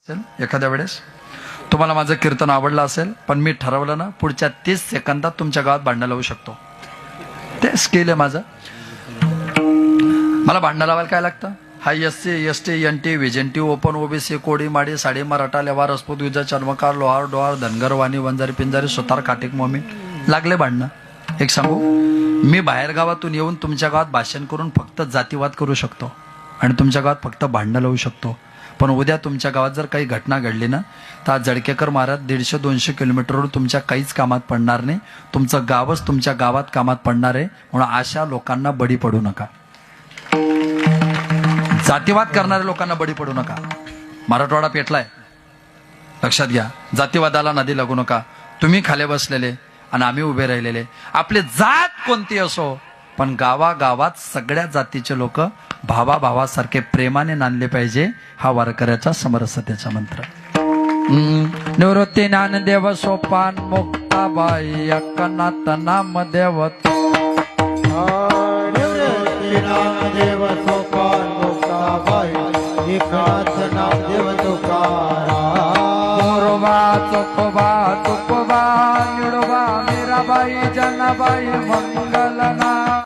एखाद्या वेळेस तुम्हाला माझं कीर्तन आवडलं असेल, पण मी ठरवलं ना पुढच्या 30 सेकंदात तुमच्या गावात भांडण लावू शकतो. ते स्किल आहे माझं. मला भांडण लावायला काय लागतं? हाय SC ST NT VJNT open OBC कोडी माडी साडी मराठा लेवा राजपूत गुजर चर्मकार लोहार डोहार धनगर वाणी वंजारी पिंजारी सुतार काटिक मोमीन लागले भांडणं. एक सांगू, मी बाहेर गावातून येऊन तुमच्या गावात भाषण करून फक्त जातीवाद करू शकतो आणि तुमच्या गावात फक्त भांडणं लावू शकतो. पण उद्या तुमच्या गावात जर काही घटना घडली ना, तर जळकेकर महाराज 150-200 किलोमीटरवर तुमच्या काहीच कामात पडणार नाही. तुमचं गावच तुमच्या गावात कामात पडणार आहे. म्हणून अशा लोकांना बळी पडू नका. जातीवाद करणाऱ्या लोकांना बळी पडू नका. मराठवाडा पेटलाय, लक्षात घ्या. जातीवादाला नदी लागू नका. तुम्ही खाली बसलेले आणि आम्ही उभे राहिलेले, आपली जात कोणती असो, पण गावागावात सगळ्या जातीचे लोक भावाभावासारखे प्रेमाने नांदले पाहिजे. हा वारकऱ्याचा समरसतेचा मंत्र. निवृत्ती ज्ञानदेव सोपान मुक्ताबाई अक्कनाथ नामदेव. निवृत्ती ज्ञानदेव सोपान मुक्ताबाई एकनाथ नामदेव तुकाराम. मोरोबा चोखोबा तुकोबा निडोबा मीराबाई जनाबाई मंगल